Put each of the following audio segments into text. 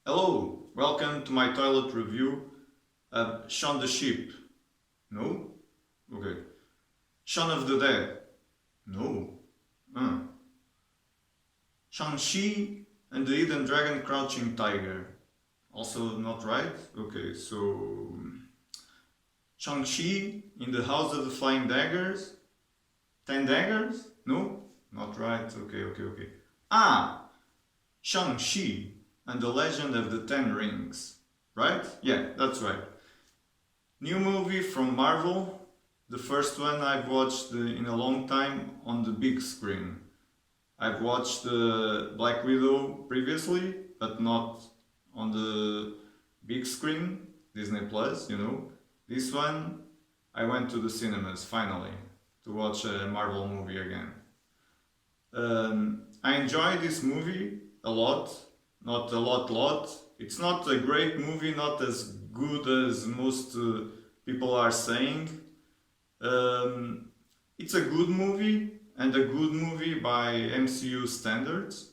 Hello, welcome to my toilet review. Shaun the Sheep. No? Okay. Shaun of the Dead. No. Uh. Shang-Chi and the Hidden Dragon Crouching Tiger. Also not right? Okay, so... Shang-Chi in the House of the Flying Daggers. 10 Daggers? No? Not right. Okay. Shang-Chi and the Legend of the Ten Rings. Right? Yeah, that's right. New movie from Marvel. The first one I've watched in a long time on the big screen. I've watched Black Widow previously, but not on the big screen, Disney Plus, you know. This one, I went to the cinemas finally to watch a Marvel movie again. I enjoy this movie a lot, not a lot. It's not a great movie, not as good as most people are saying. It's a good movie, and a good movie by MCU standards.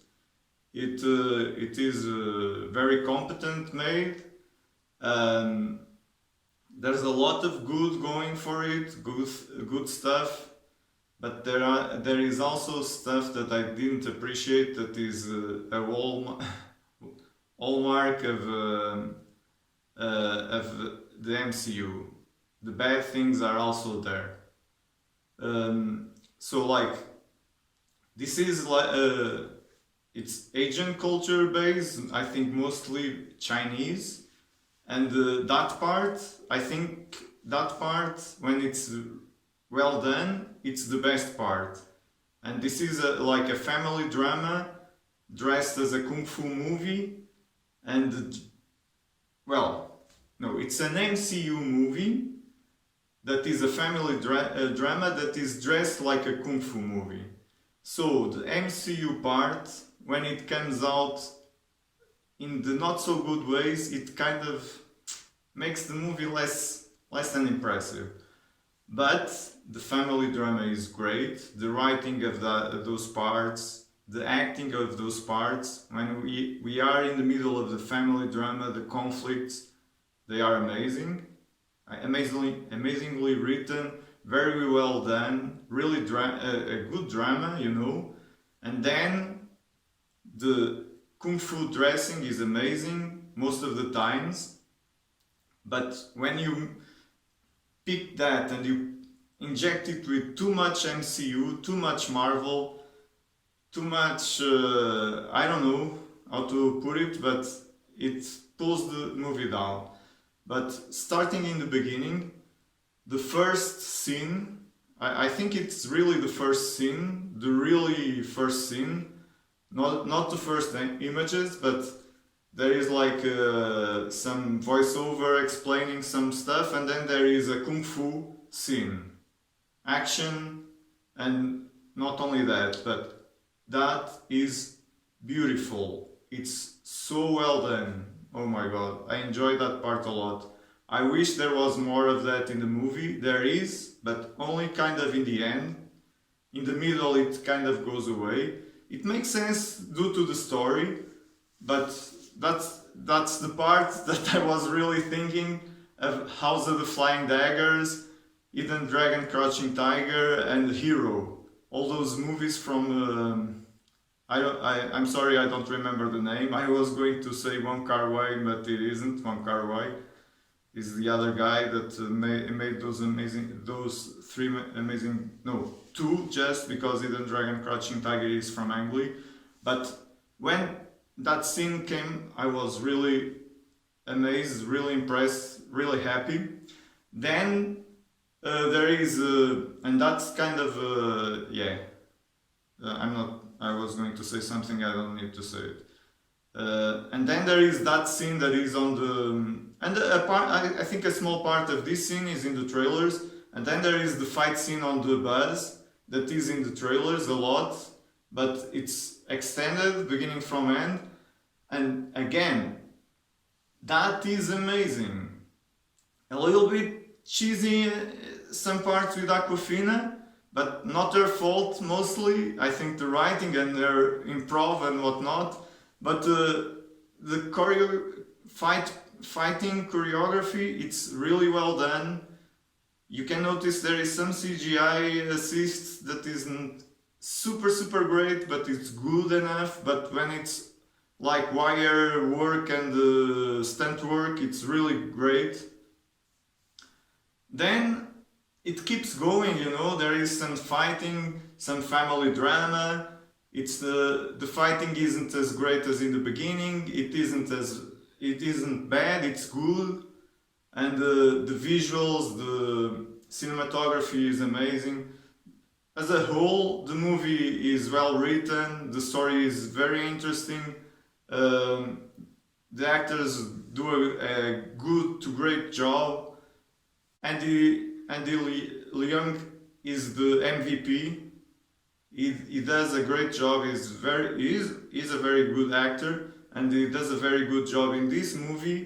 It is very competent made. There's a lot of good going for it, good stuff. But there is also stuff that I didn't appreciate that is a hallmark of the MCU. The bad things are also there. So like, this is like it's Asian culture based. I think mostly Chinese, and that part, I think that part, when it's well done, it's the best part. And this is like a family drama dressed as a kung fu movie, and well, no, it's an MCU movie that is a family drama that is dressed like a kung fu movie. So the MCU part, when it comes out in the not so good ways, it kind of makes the movie less than impressive. But the family drama is great. The writing of those parts, the acting of those parts, when we are in the middle of the family drama, the conflicts, they are amazing. Amazingly written, very well done, really a good drama, you know. And then the kung fu dressing is amazing most of the times, but when you pick that and you inject it with too much MCU, too much Marvel, too much, I don't know how to put it, but it pulls the movie down. But starting in the beginning, the first scene, I think it's really the first scene, the really first scene, not the first images, but there is like some voiceover explaining some stuff, and then there is a kung fu scene, action, and not only that, but that is beautiful. It's so well done. Oh my god, I enjoyed that part a lot. I wish there was more of that in the movie. There is, but only kind of in the end. In the middle it kind of goes away. It makes sense due to the story, but that's the part that I was really thinking of. House of the Flying Daggers, Hidden Dragon, Crouching Tiger, and Hero. All those movies from... I'm sorry, I don't remember the name. I was going to say Wong Kar-wai, but it isn't Wong Kar-wai. It's the other guy that made those two, just because Hidden Dragon Crouching Tiger is from Ang Lee. But when that scene came, I was really amazed, really impressed, really happy. Then there is, and that's kind of, yeah, I was going to say something, I don't need to say it. And then there is that scene that is on the... And I think a small part of this scene is in the trailers. And then there is the fight scene on the bus that is in the trailers a lot. But it's extended, beginning from end. And again, that is amazing. A little bit cheesy, some parts with Aquafina, but not her fault mostly. I think the writing and their improv and whatnot. But the fighting choreography, it's really well done. You can notice there is some CGI assist that isn't super great, but it's good enough. But when it's like wire work and stunt work, it's really great. Then it keeps going, you know. There is some fighting, some family drama. It's the fighting isn't as great as in the beginning. It isn't bad. It's good, and the visuals, the cinematography is amazing. As a whole, the movie is well written. The story is very interesting. Um, the actors do a good to great job. Andy Leung is the MVP. He does a great job. He's a very good actor, and he does a very good job in this movie.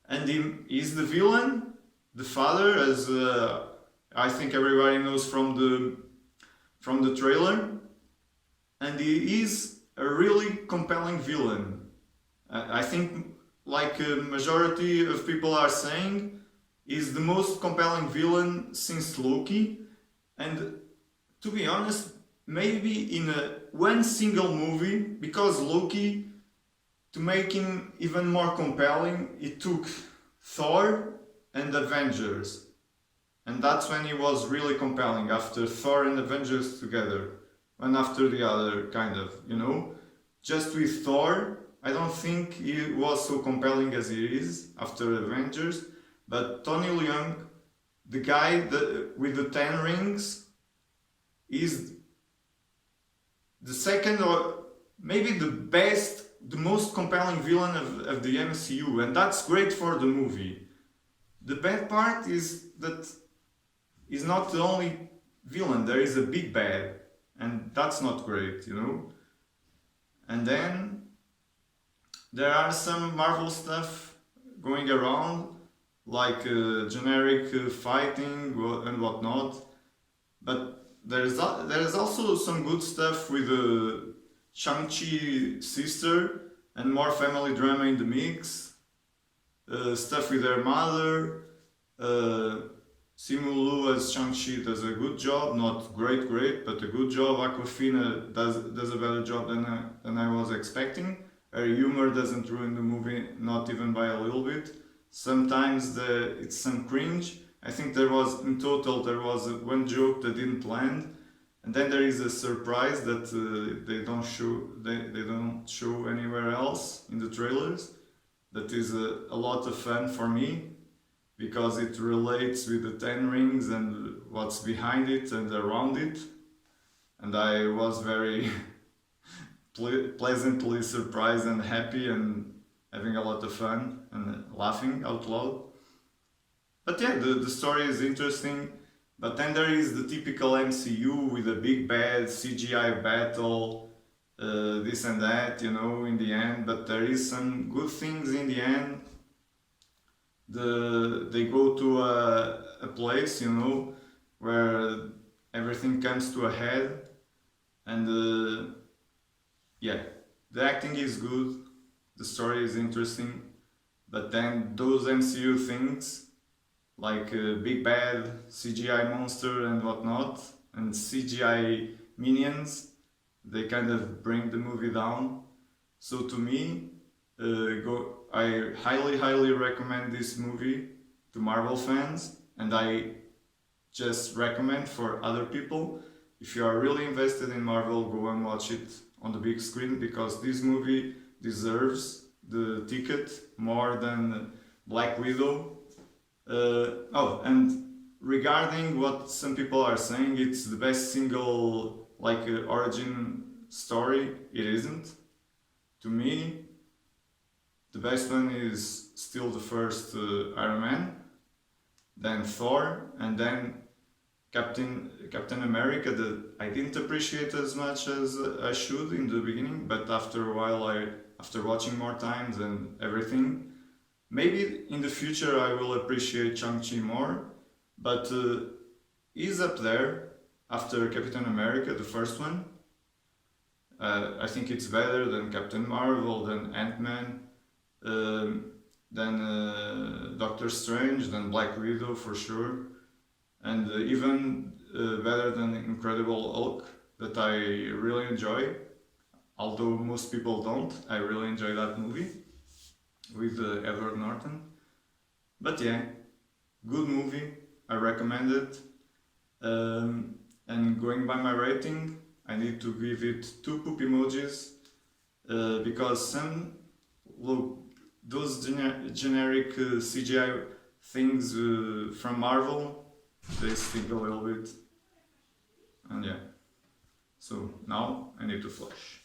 And he's the villain, the father, as I think everybody knows from the trailer. And he is a really compelling villain. I think, like a majority of people are saying, is the most compelling villain since Loki. And to be honest, maybe in one single movie, because Loki, to make him even more compelling, it took Thor and Avengers. And that's when he was really compelling, after Thor and Avengers together. One after the other, kind of, you know? Just with Thor, I don't think he was so compelling as he is after Avengers. But Tony Leung, the guy with the 10 rings, is the second or maybe the best, the most compelling villain of the MCU, and that's great for the movie. The bad part is that he's not the only villain, there is a big bad, and that's not great, you know? And then there are some Marvel stuff going around, like generic fighting and whatnot, but there is also some good stuff with Shang-Chi sister and more family drama in the mix. Stuff with her mother. Simu Liu as Shang-Chi does a good job, not great, but a good job. Aquafina does a better job than I was expecting. Her humor doesn't ruin the movie, not even by a little bit. Sometimes it's some cringe. I think there was one joke that didn't land, and then there is a surprise that they don't show anywhere else in the trailers. That is a lot of fun for me, because it relates with the 10 rings and what's behind it and around it, and I was very pleasantly surprised and happy and having a lot of fun and laughing out loud. But yeah, the story is interesting. But then there is the typical MCU with a big bad CGI battle, this and that, you know, in the end. But there is some good things in the end. They go to a place, you know, where everything comes to a head. And yeah, the acting is good. The story is interesting, but then those MCU things, like big bad, CGI monster and whatnot, and CGI minions, they kind of bring the movie down. So to me, I highly recommend this movie to Marvel fans, and I just recommend for other people, if you are really invested in Marvel, go and watch it on the big screen, because this movie deserves the ticket more than Black Widow. And regarding what some people are saying, it's the best single origin story. It isn't. To me, the best one is still the first Iron Man, then Thor, and then Captain America, that I didn't appreciate as much as I should in the beginning, but after a while, after watching more times and everything, maybe in the future I will appreciate Shang-Chi more, but he's up there after Captain America, the first one. I think it's better than Captain Marvel, than Ant-Man, than Doctor Strange, than Black Widow for sure, and even better than Incredible Hulk, that I really enjoy. Although most people don't, I really enjoy that movie with Edward Norton. But yeah, good movie. I recommend it. And going by my rating, I need to give it 2 poop emojis because some look those generic CGI things from Marvel, they stink a little bit. And yeah, so now I need to flush.